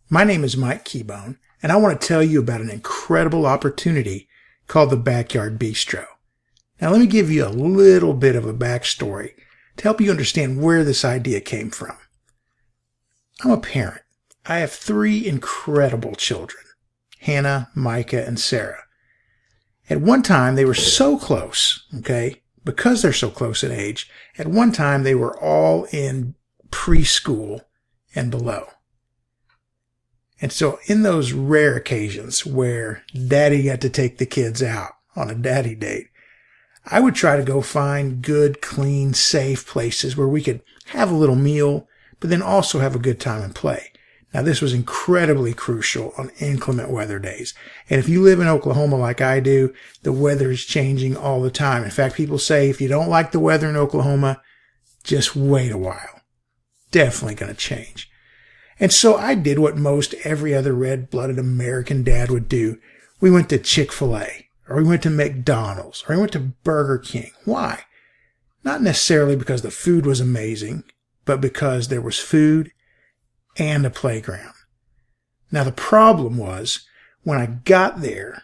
My name is Mike Keybone, and I want to tell you about an incredible opportunity called the Backyard Bistro. Now, let me give you a little bit of a backstory to help you understand where this idea came from. I'm a parent. I have 3 incredible children, Hannah, Micah, and Sarah. At one time, they were so close, because they're so close in age, at one time they were all in preschool and below. And so in those rare occasions where daddy got to take the kids out on a daddy date, I would try to go find good, clean, safe places where we could have a little meal, but then also have a good time and play. Now, this was incredibly crucial on inclement weather days. And if you live in Oklahoma like I do, the weather is changing all the time. In fact, people say if you don't like the weather in Oklahoma, just wait a while. Definitely going to change. And so I did what most every other red-blooded American dad would do. We went to Chick-fil-A, or we went to McDonald's, or we went to Burger King. Why? Not necessarily because the food was amazing, but because there was food and a playground. Now, the problem was, when I got there,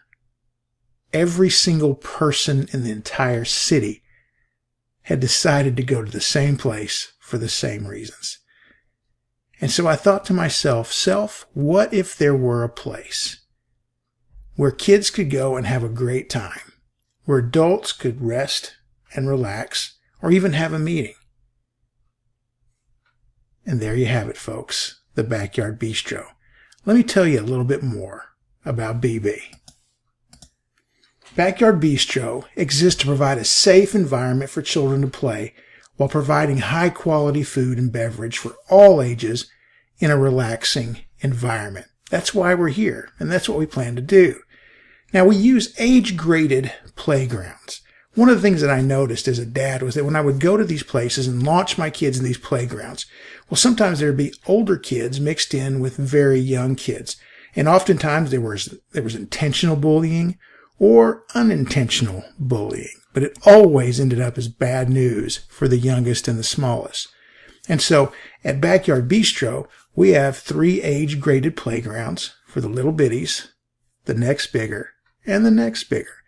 every single person in the entire city had decided to go to the same place for the same reasons. And so I thought to myself, what if there were a place where kids could go and have a great time, where adults could rest and relax, or even have a meeting? And there you have it, folks, the Backyard Bistro. Let me tell you a little bit more about BB. Backyard Bistro exists to provide a safe environment for children to play while providing high-quality food and beverage for all ages in a relaxing environment. That's why we're here, and that's what we plan to do. Now, we use age-graded playgrounds. One of the things that I noticed as a dad was that when I would go to these places and launch my kids in these playgrounds, well, sometimes there would be older kids mixed in with very young kids. And oftentimes there was intentional bullying or unintentional bullying. But it always ended up as bad news for the youngest and the smallest. And so at Backyard Bistro, we have 3 age-graded playgrounds for the little bitties, the next bigger, and the next bigger.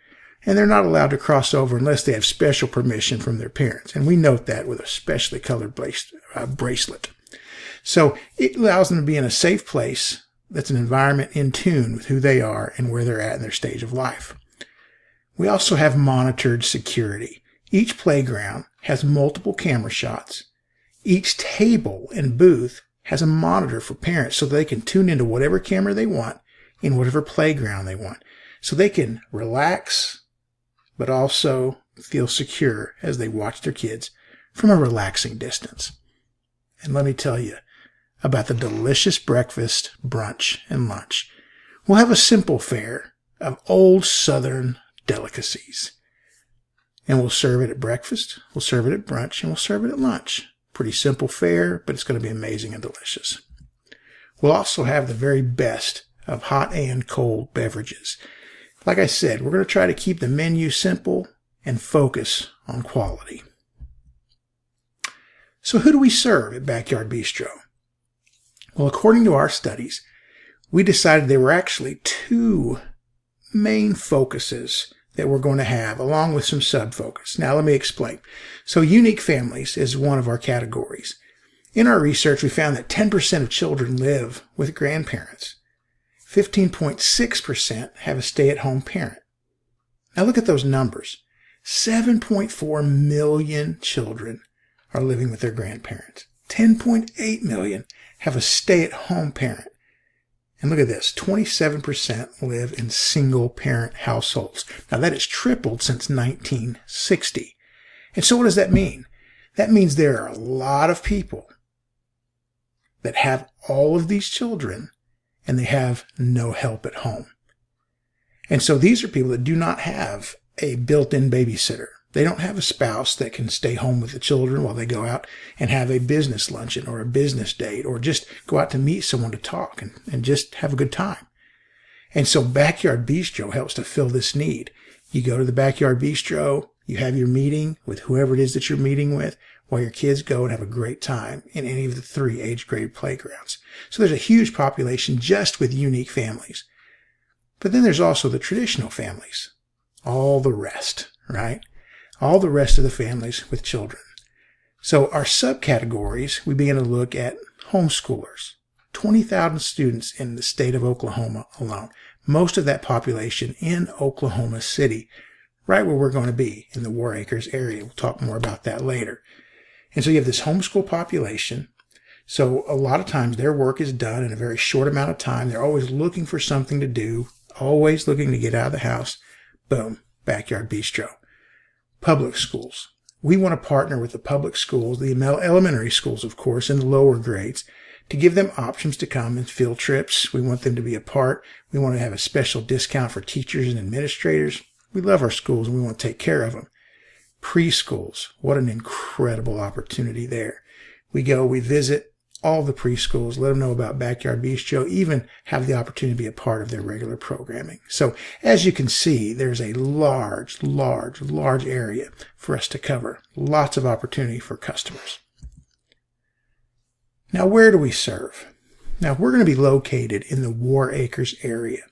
And they're not allowed to cross over unless they have special permission from their parents. And we note that with a specially colored bracelet. So it allows them to be in a safe place that's an environment in tune with who they are and where they're at in their stage of life. We also have monitored security. Each playground has multiple camera shots. Each table and booth has a monitor for parents so they can tune into whatever camera they want in whatever playground they want. So they can relax, but also feel secure as they watch their kids from a relaxing distance. And let me tell you about the delicious breakfast, brunch, and lunch. We'll have a simple fare of old Southern delicacies. And we'll serve it at breakfast, we'll serve it at brunch, and we'll serve it at lunch. Pretty simple fare, but it's going to be amazing and delicious. We'll also have the very best of hot and cold beverages. Like I said, we're going to try to keep the menu simple and focus on quality. So who do we serve at Backyard Bistro? Well, according to our studies, we decided there were actually 2 main focuses that we're going to have, along with some sub-focus. Now, let me explain. So unique families is one of our categories. In our research, we found that 10% of children live with grandparents. 15.6% have a stay-at-home parent. Now look at those numbers. 7.4 million children are living with their grandparents. 10.8 million have a stay-at-home parent. And look at this, 27% live in single-parent households. Now that has tripled since 1960. And so what does that mean? That means there are a lot of people that have all of these children and they have no help at home. And so these are people that do not have a built-in babysitter. They don't have a spouse that can stay home with the children while they go out and have a business luncheon or a business date or just go out to meet someone to talk and just have a good time. And so Backyard Bistro helps to fill this need. You go to the Backyard Bistro, you have your meeting with whoever it is that you're meeting with, while your kids go and have a great time in any of the 3 age-grade playgrounds. So there's a huge population just with unique families. But then there's also the traditional families. All the rest, right? All the rest of the families with children. So our subcategories, we begin to look at homeschoolers. 20,000 students in the state of Oklahoma alone. Most of that population in Oklahoma City, right where we're going to be in the War Acres area. We'll talk more about that later. And so you have this homeschool population. So a lot of times their work is done in a very short amount of time. They're always looking for something to do, always looking to get out of the house. Boom, backyard bistro. Public schools. We want to partner with the public schools, the elementary schools, of course, and the lower grades, to give them options to come and field trips. We want them to be a part. We want to have a special discount for teachers and administrators. We love our schools and we want to take care of them. Preschools. What an incredible opportunity there. We visit all the preschools, let them know about Backyard Bistro, even have the opportunity to be a part of their regular programming. So as you can see, there's a large area for us to cover. Lots of opportunity for customers. Now, where do we serve? Now, we're going to be located in the War Acres area.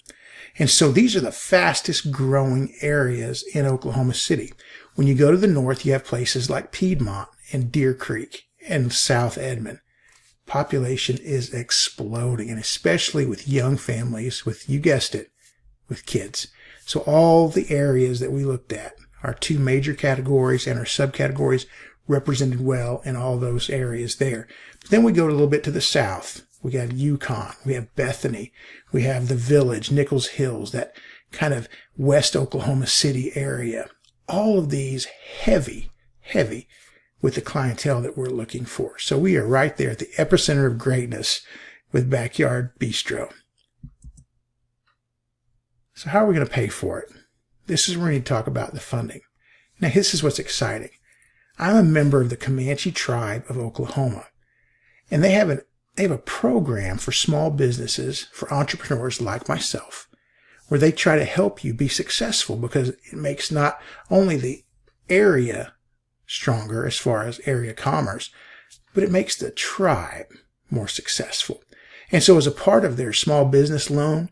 And so these are the fastest growing areas in Oklahoma City. When you go to the north, you have places like Piedmont and Deer Creek and South Edmond. Population is exploding, and especially with young families, with, you guessed it, with kids. So all the areas that we looked at, our 2 major categories and our subcategories, represented well in all those areas there. But then we go a little bit to the south. We got Yukon, we have Bethany, we have the Village, Nichols Hills, that kind of West Oklahoma City area. All of these heavy with the clientele that we're looking for. So we are right there at the epicenter of greatness with Backyard Bistro. So how are we going to pay for it? This is where we need to talk about the funding. Now, this is what's exciting. I'm a member of the Comanche tribe of Oklahoma, and they have a program for small businesses, for entrepreneurs like myself, where they try to help you be successful, because it makes not only the area stronger as far as area commerce, but it makes the tribe more successful. And so as a part of their small business loan,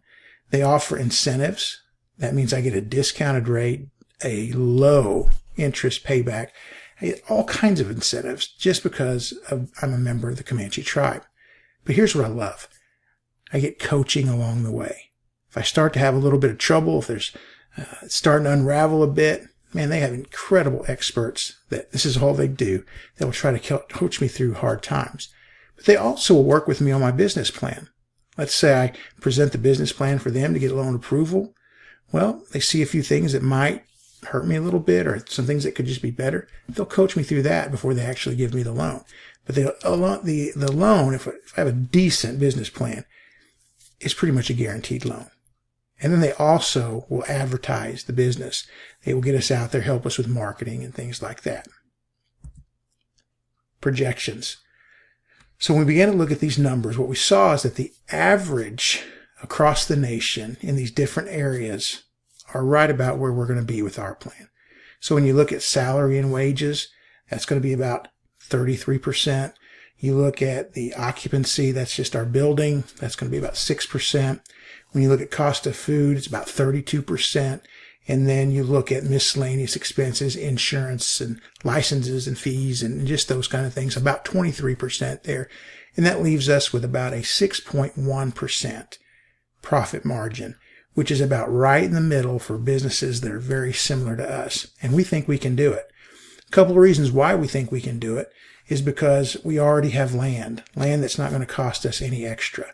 they offer incentives. That means I get a discounted rate, a low interest payback, I get all kinds of incentives just because I'm a member of the Comanche tribe. But here's what I love. I get coaching along the way. If I start to have a little bit of trouble, if there's starting to unravel a bit, man, they have incredible experts that this is all they do. They will try to coach me through hard times. But they also will work with me on my business plan. Let's say I present the business plan for them to get loan approval. Well, they see a few things that might hurt me a little bit, or some things that could just be better. They'll coach me through that before they actually give me the loan. But the loan, if I have a decent business plan, is pretty much a guaranteed loan. And then they also will advertise the business. They will get us out there, help us with marketing and things like that. Projections. So when we began to look at these numbers, what we saw is that the average across the nation in these different areas are right about where we're going to be with our plan. So when you look at salary and wages, that's going to be about 33%. You look at the occupancy, that's just our building, that's going to be about 6%. When you look at cost of food, it's about 32%. And then you look at miscellaneous expenses, insurance and licenses and fees and just those kind of things, about 23% there. And that leaves us with about a 6.1% profit margin, which is about right in the middle for businesses that are very similar to us. And we think we can do it. A couple of reasons why we think we can do it is because we already have land that's not going to cost us any extra.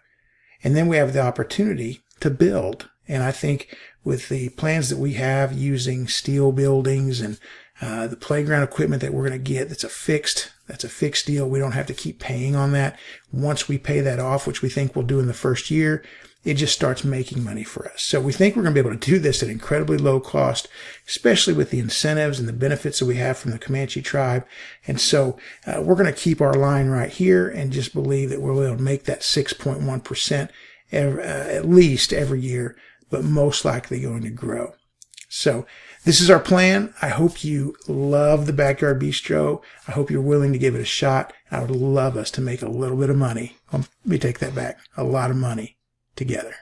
And then we have the opportunity to build. And I think with the plans that we have using steel buildings and the playground equipment that we're going to get, that's a fixed deal. We don't have to keep paying on that. Once we pay that off, which we think we'll do in the first year, it just starts making money for us. So we think we're going to be able to do this at incredibly low cost, especially with the incentives and the benefits that we have from the Comanche tribe. And so we're going to keep our line right here and just believe that we'll be able to make that 6.1% at least every year, but most likely going to grow. So this is our plan. I hope you love the Backyard Bistro. I hope you're willing to give it a shot. I would love us to make a little bit of money. Let me take that back. A lot of money together.